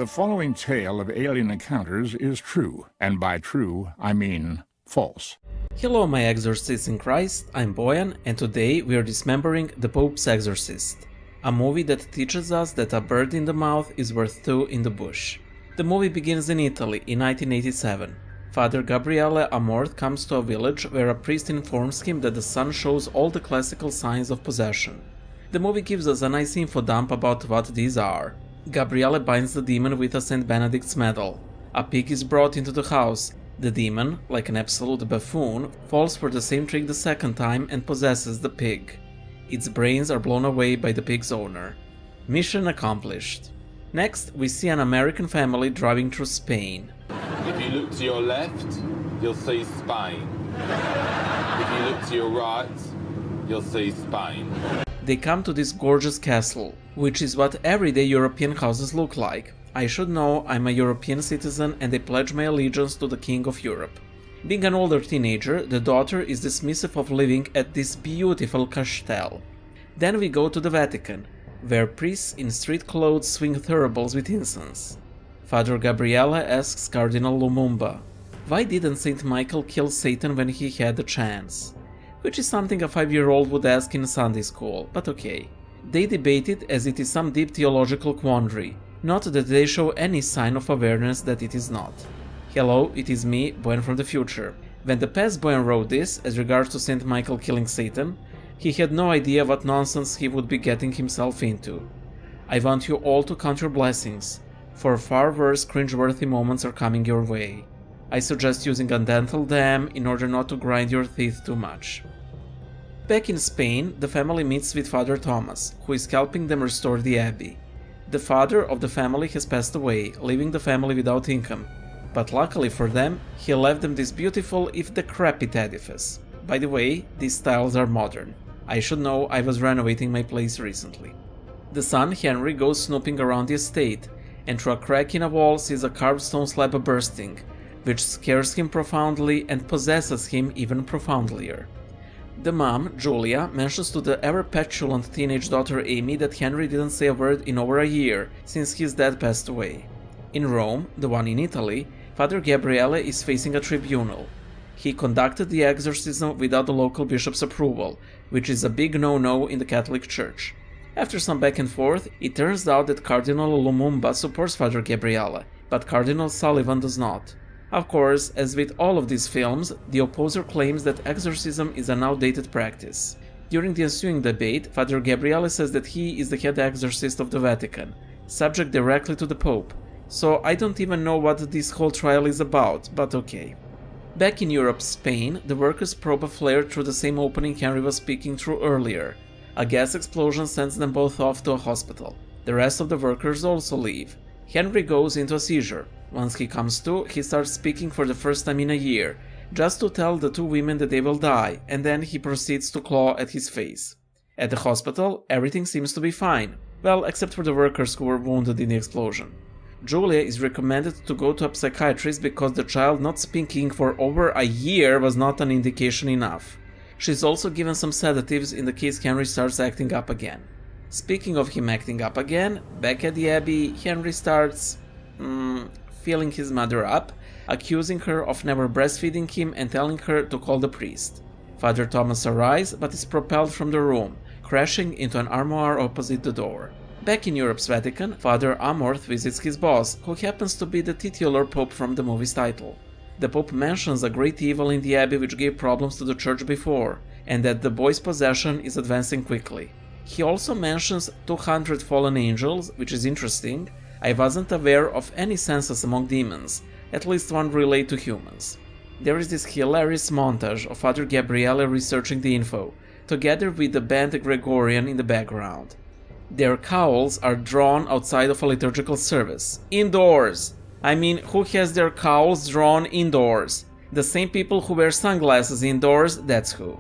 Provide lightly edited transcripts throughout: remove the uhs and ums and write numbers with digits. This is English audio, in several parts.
The following tale of alien encounters is true, and by true, I mean false. Hello my exorcists in Christ, I'm Bojan, and today we are dismembering The Pope's Exorcist, a movie that teaches us that a bird in the mouth is worth two in the bush. The movie begins in Italy in 1987. Father Gabriele Amorth comes to a village where a priest informs him that the son shows all the classical signs of possession. The movie gives us a nice info dump about what these are. Gabriele binds the demon with a St. Benedict's medal. A pig is brought into the house. The demon, like an absolute buffoon, falls for the same trick the second time and possesses the pig. Its brains are blown away by the pig's owner. Mission accomplished. Next, we see an American family driving through Spain. If you look to your left, you'll see Spain. If you look to your right, you'll see Spain. They come to this gorgeous castle, which is what everyday European houses look like. I should know I'm a European citizen and I pledge my allegiance to the King of Europe. Being an older teenager, the daughter is dismissive of living at this beautiful castle. Then we go to the Vatican, where priests in street clothes swing thuribles with incense. Father Gabriele asks Cardinal Lumumba, why didn't Saint Michael kill Satan when he had the chance? Which is something a 5-year-old would ask in Sunday school, but okay. They debate it as it is some deep theological quandary, not that they show any sign of awareness that it is not. Hello, it is me, Bojan from the future. When the past Bojan wrote this, as regards to Saint Michael killing Satan, he had no idea what nonsense he would be getting himself into. I want you all to count your blessings, for far worse cringeworthy moments are coming your way. I suggest using a dental dam in order not to grind your teeth too much. Back in Spain, the family meets with Father Thomas, who is helping them restore the abbey. The father of the family has passed away, leaving the family without income, but luckily for them, he left them this beautiful if decrepit edifice. By the way, these styles are modern. I should know, I was renovating my place recently. The son, Henry, goes snooping around the estate, and through a crack in a wall sees a carved stone slab bursting, which scares him profoundly and possesses him even profoundlier. The mom, Julia, mentions to the ever-petulant teenage daughter Amy that Henry didn't say a word in over a year since his dad passed away. In Rome, the one in Italy, Father Gabriele is facing a tribunal. He conducted the exorcism without the local bishop's approval, which is a big no-no in the Catholic Church. After some back and forth, it turns out that Cardinal Lumumba supports Father Gabriele, but Cardinal Sullivan does not. Of course, as with all of these films, the opposer claims that exorcism is an outdated practice. During the ensuing debate, Father Gabriele says that he is the head exorcist of the Vatican, subject directly to the Pope, so I don't even know what this whole trial is about, but okay. Back in Europe, Spain, the workers probe a flare through the same opening Henry was speaking through earlier. A gas explosion sends them both off to a hospital. The rest of the workers also leave. Henry goes into a seizure. Once he comes to, he starts speaking for the first time in a year, just to tell the two women that they will die, and then he proceeds to claw at his face. At the hospital, everything seems to be fine, well, except for the workers who were wounded in the explosion. Julia is recommended to go to a psychiatrist because the child not speaking for over a year was not an indication enough. She's also given some sedatives in the case Henry starts acting up again. Speaking of him acting up again, back at the abbey, Henry starts feeling his mother up, accusing her of never breastfeeding him and telling her to call the priest. Father Thomas arrives but is propelled from the room, crashing into an armoire opposite the door. Back in Europe's Vatican, Father Amorth visits his boss, who happens to be the titular pope from the movie's title. The pope mentions a great evil in the abbey which gave problems to the church before, and that the boy's possession is advancing quickly. He also mentions 200 fallen angels, which is interesting. I wasn't aware of any census among demons, at least one relate to humans. There is this hilarious montage of Father Gabriele researching the info, together with the band Gregorian in the background. Their cowls are drawn outside of a liturgical service. Indoors! I mean, who has their cowls drawn indoors? The same people who wear sunglasses indoors, that's who.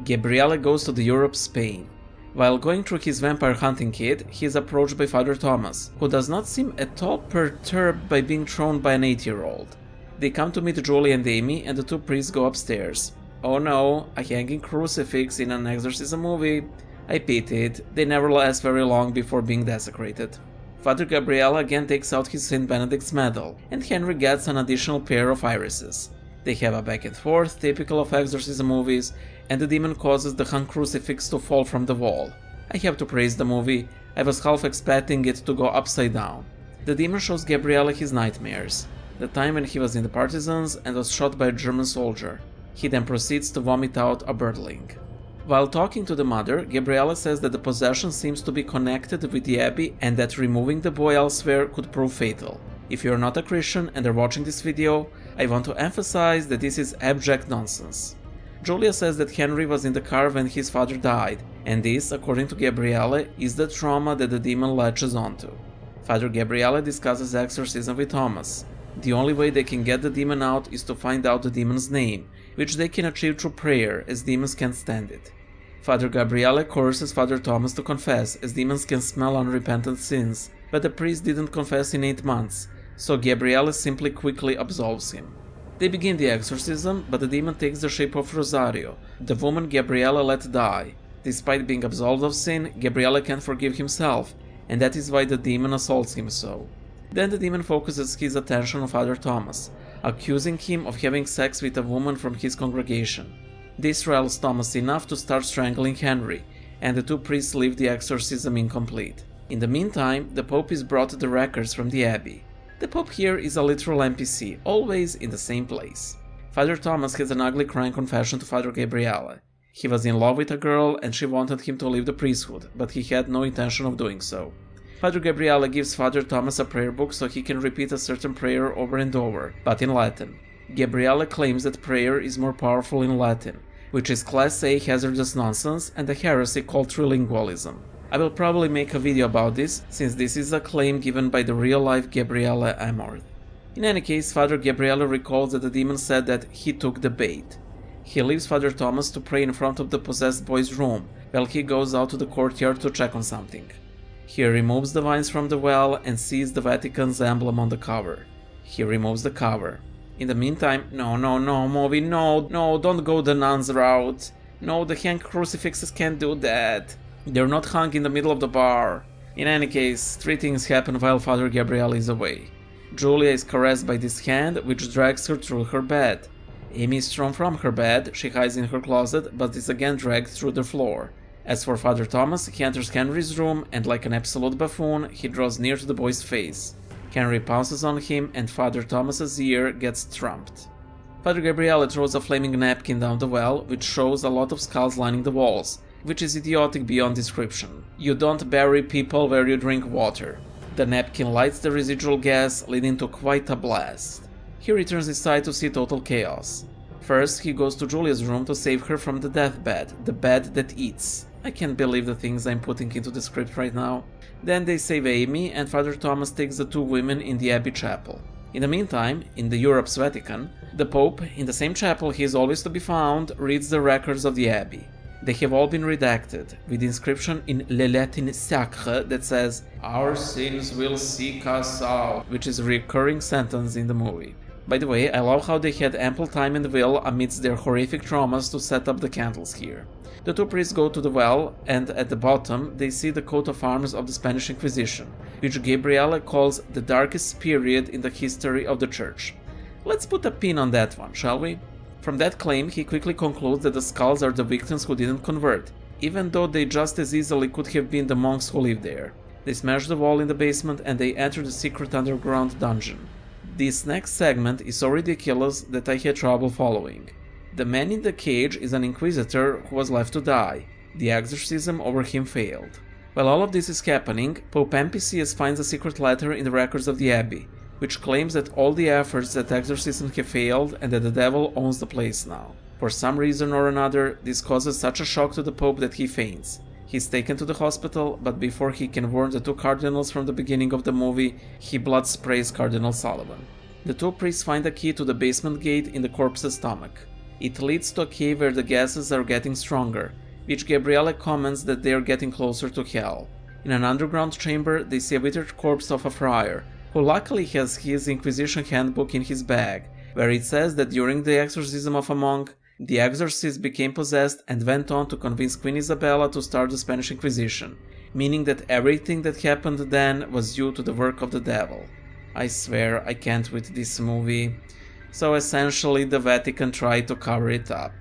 Gabriele goes to the Europe, Spain. While going through his vampire hunting kit, he is approached by Father Thomas, who does not seem at all perturbed by being thrown by an 8-year-old. They come to meet Julie and Amy, and the two priests go upstairs. Oh no, a hanging crucifix in an exorcism movie. I pitied, they never last very long before being desecrated. Father Gabriele again takes out his St. Benedict's medal, and Henry gets an additional pair of irises. They have a back and forth, typical of exorcism movies, and the demon causes the hung crucifix to fall from the wall. I have to praise the movie, I was half expecting it to go upside down. The demon shows Gabriele his nightmares, the time when he was in the partisans and was shot by a German soldier. He then proceeds to vomit out a birdling. While talking to the mother, Gabriele says that the possession seems to be connected with the abbey and that removing the boy elsewhere could prove fatal. If you are not a Christian and are watching this video, I want to emphasize that this is abject nonsense. Julia says that Henry was in the car when his father died, and this, according to Gabriele, is the trauma that the demon latches onto. Father Gabriele discusses exorcism with Thomas. The only way they can get the demon out is to find out the demon's name, which they can achieve through prayer, as demons can't stand it. Father Gabriele coerces Father Thomas to confess, as demons can smell unrepentant sins, but the priest didn't confess in 8 months, so Gabriele simply quickly absolves him. They begin the exorcism, but the demon takes the shape of Rosario, the woman Gabriele let die. Despite being absolved of sin, Gabriele can't forgive himself, and that is why the demon assaults him so. Then the demon focuses his attention on Father Thomas, accusing him of having sex with a woman from his congregation. This riles Thomas enough to start strangling Henry, and the two priests leave the exorcism incomplete. In the meantime, the Pope is brought the records from the abbey. The Pope here is a literal NPC, always in the same place. Father Thomas has an ugly crying confession to Father Gabriele. He was in love with a girl and she wanted him to leave the priesthood, but he had no intention of doing so. Father Gabriele gives Father Thomas a prayer book so he can repeat a certain prayer over and over, but in Latin. Gabriele claims that prayer is more powerful in Latin, which is Class A hazardous nonsense and a heresy called trilingualism. I will probably make a video about this, since this is a claim given by the real-life Gabriele Amorth. In any case, Father Gabriele recalls that the demon said that he took the bait. He leaves Father Thomas to pray in front of the possessed boy's room, while he goes out to the courtyard to check on something. He removes the vines from the well and sees the Vatican's emblem on the cover. He removes the cover. In the meantime, no, movie, no, don't go the nuns route. No, the hang crucifixes can't do that. They're not hung in the middle of the bar. In any case, 3 things happen while Father Gabriele is away. Julia is caressed by this hand, which drags her through her bed. Amy is thrown from her bed, she hides in her closet, but is again dragged through the floor. As for Father Thomas, he enters Henry's room and, like an absolute buffoon, he draws near to the boy's face. Henry pounces on him and Father Thomas's ear gets trumped. Father Gabriele throws a flaming napkin down the well, which shows a lot of skulls lining the walls, which is idiotic beyond description. You don't bury people where you drink water. The napkin lights the residual gas, leading to quite a blast. He returns inside to see total chaos. First, he goes to Julia's room to save her from the deathbed, the bed that eats. I can't believe the things I'm putting into the script right now. Then they save Amy, and Father Thomas takes the 2 women in the Abbey chapel. In the meantime, in the Europe's Vatican, the Pope, in the same chapel he is always to be found, reads the records of the Abbey. They have all been redacted, with the inscription in Le Latin Sacre that says, "Our sins will seek us out," which is a recurring sentence in the movie. By the way, I love how they had ample time and will amidst their horrific traumas to set up the candles here. The 2 priests go to the well, and at the bottom they see the coat of arms of the Spanish Inquisition, which Gabriele calls the darkest period in the history of the Church. Let's put a pin on that one, shall we? From that claim, he quickly concludes that the skulls are the victims who didn't convert, even though they just as easily could have been the monks who lived there. They smash the wall in the basement and they enter the secret underground dungeon. This next segment is so ridiculous that I had trouble following. The man in the cage is an inquisitor who was left to die. The exorcism over him failed. While all of this is happening, Pope Amorth finds a secret letter in the records of the Abbey, which claims that all the efforts at exorcism have failed and that the devil owns the place now. For some reason or another, this causes such a shock to the Pope that he faints. He's taken to the hospital, but before he can warn the 2 cardinals from the beginning of the movie, he blood sprays Cardinal Sullivan. The 2 priests find a key to the basement gate in the corpse's stomach. It leads to a cave where the gases are getting stronger, which Gabriele comments that they are getting closer to hell. In an underground chamber, they see a withered corpse of a friar, who luckily has his Inquisition handbook in his bag, where it says that during the exorcism of a monk, the exorcist became possessed and went on to convince Queen Isabella to start the Spanish Inquisition, meaning that everything that happened then was due to the work of the devil. I swear I can't with this movie. So essentially the Vatican tried to cover it up.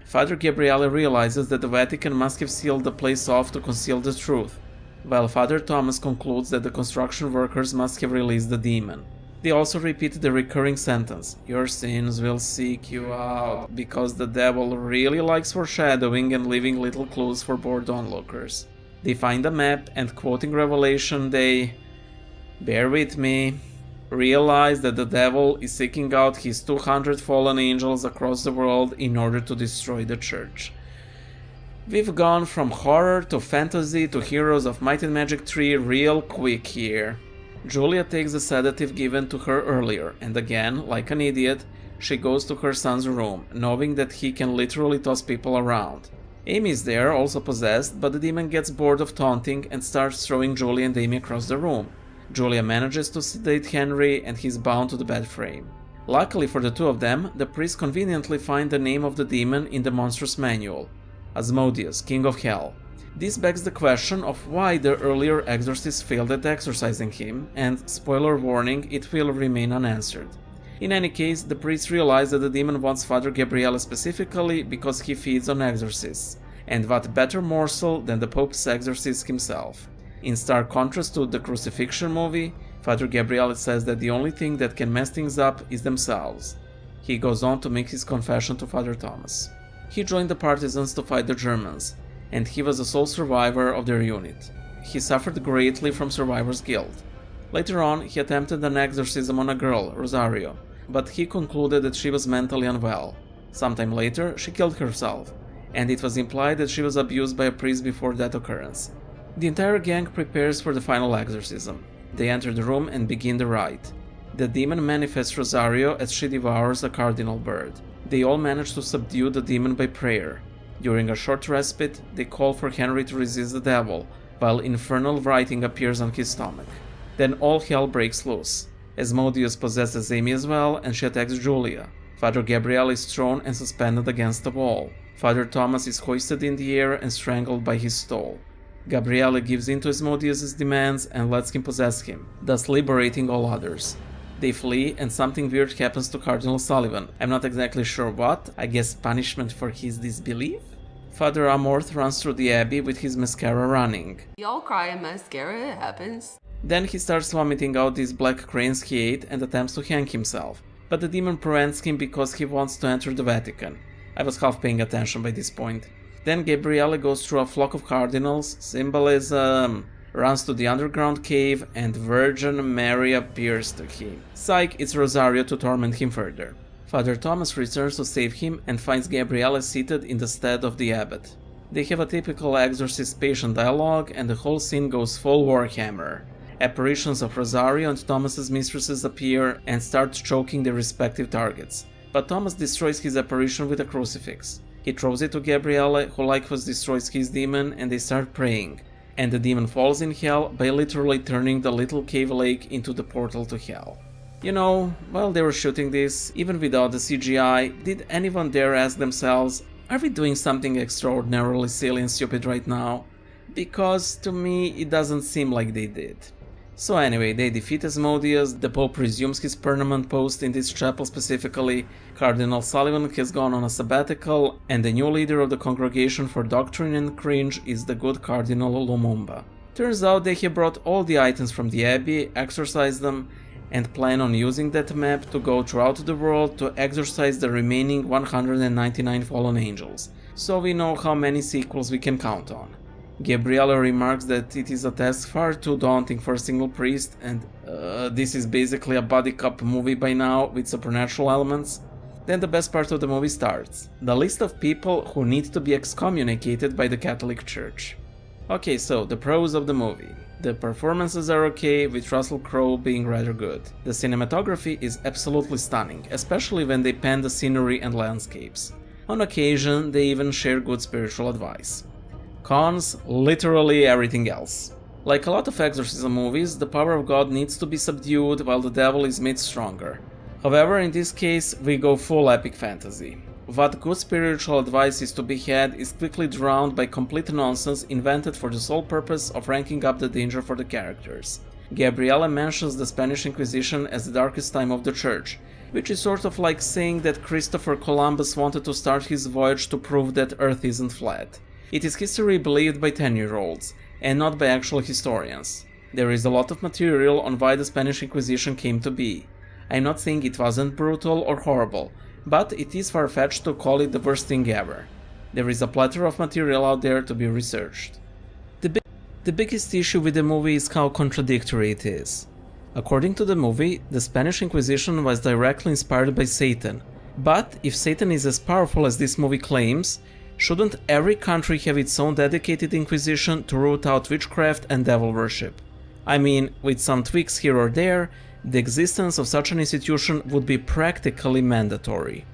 Father Gabriele realizes that the Vatican must have sealed the place off to conceal the truth, while Father Thomas concludes that the construction workers must have released the demon. They also repeat the recurring sentence, "Your sins will seek you out," because the devil really likes foreshadowing and leaving little clues for bored onlookers. They find a map and, quoting Revelation, they, bear with me, realize that the devil is seeking out his 200 fallen angels across the world in order to destroy the church. We've gone from horror to fantasy to Heroes of Might and Magic 3 real quick here. Julia takes the sedative given to her earlier, and again, like an idiot, she goes to her son's room, knowing that he can literally toss people around. Amy is there, also possessed, but the demon gets bored of taunting and starts throwing Julia and Amy across the room. Julia manages to sedate Henry, and he's bound to the bed frame. Luckily for the two of them, the priests conveniently find the name of the demon in the monstrous manual: Asmodeus, King of Hell. This begs the question of why the earlier exorcist failed at exorcising him, and, spoiler warning, it will remain unanswered. In any case, the priests realize that the demon wants Father Gabriele specifically because he feeds on exorcists, and what better morsel than the Pope's exorcist himself. In stark contrast to the Crucifixion movie, Father Gabriele says that the only thing that can mess things up is themselves. He goes on to make his confession to Father Thomas. He joined the partisans to fight the Germans, and he was the sole survivor of their unit. He suffered greatly from survivor's guilt. Later on, he attempted an exorcism on a girl, Rosario, but he concluded that she was mentally unwell. Sometime later, she killed herself, and it was implied that she was abused by a priest before that occurrence. The entire gang prepares for the final exorcism. They enter the room and begin the rite. The demon manifests Rosario as she devours a cardinal bird. They all manage to subdue the demon by prayer. During a short respite, they call for Henry to resist the devil, while infernal writing appears on his stomach. Then all hell breaks loose. Asmodeus possesses Amy as well, and she attacks Julia. Father Gabriele is thrown and suspended against the wall. Father Thomas is hoisted in the air and strangled by his stole. Gabriele gives in to Asmodeus' demands and lets him possess him, thus liberating all others. They flee, and something weird happens to Cardinal Sullivan. I'm not exactly sure what, I guess punishment for his disbelief? Father Amorth runs through the abbey with his mascara running. Y'all cry in mascara, it happens. Then he starts vomiting out these black cranes he ate and attempts to hang himself, but the demon prevents him because he wants to enter the Vatican. I was half paying attention by this point. Then Gabriele goes through a flock of cardinals, symbolism, runs to the underground cave, and Virgin Mary appears to him. Psych, it's Rosario to torment him further. Father Thomas returns to save him and finds Gabriele seated in the stead of the abbot. They have a typical exorcist-patient dialogue, and the whole scene goes full Warhammer. Apparitions of Rosario and Thomas's mistresses appear and start choking their respective targets, but Thomas destroys his apparition with a crucifix. He throws it to Gabriele, who likewise destroys his demon, and they start praying, and the demon falls in hell by literally turning the little cave lake into the portal to hell. You know, while they were shooting this, even without the CGI, did anyone dare ask themselves, are we doing something extraordinarily silly and stupid right now? Because to me it doesn't seem like they did. So anyway, they defeat Asmodeus, the Pope resumes his permanent post in this chapel specifically, Cardinal Sullivan has gone on a sabbatical, and the new leader of the Congregation for Doctrine and Cringe is the good Cardinal Lumumba. Turns out they have brought all the items from the Abbey, exorcised them, and plan on using that map to go throughout the world to exorcise the remaining 199 fallen angels, so we know how many sequels we can count on. Gabriele remarks that it is a task far too daunting for a single priest, and this is basically a buddy cop movie by now with supernatural elements. Then the best part of the movie starts, the list of people who need to be excommunicated by the Catholic Church. Okay, so the pros of the movie. The performances are okay, with Russell Crowe being rather good. The cinematography is absolutely stunning, especially when they pan the scenery and landscapes. On occasion, they even share good spiritual advice. Cons, literally everything else. Like a lot of exorcism movies, the power of God needs to be subdued while the devil is made stronger. However, in this case, we go full epic fantasy. what good spiritual advice is to be had is quickly drowned by complete nonsense invented for the sole purpose of ranking up the danger for the characters. Gabriela mentions the Spanish Inquisition as the darkest time of the Church, which is sort of like saying that Christopher Columbus wanted to start his voyage to prove that Earth isn't flat. It is history believed by 10-year-olds, and not by actual historians. There is a lot of material on why the Spanish Inquisition came to be. I'm not saying it wasn't brutal or horrible, but it is far-fetched to call it the worst thing ever. There is a plethora of material out there to be researched. The biggest issue with the movie is how contradictory it is. According to the movie, the Spanish Inquisition was directly inspired by Satan. But if Satan is as powerful as this movie claims, shouldn't every country have its own dedicated Inquisition to root out witchcraft and devil worship? I mean, with some tweaks here or there, the existence of such an institution would be practically mandatory.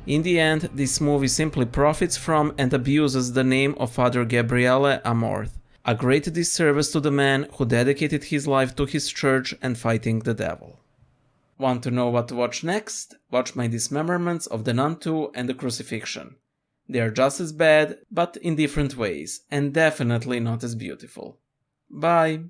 In the end, this movie simply profits from and abuses the name of Father Gabriele Amorth, a great disservice to the man who dedicated his life to his church and fighting the devil. Want to know what to watch next? Watch my dismemberments of the Nun 2 and the Crucifixion. They are just as bad, but in different ways, and definitely not as beautiful. Bye!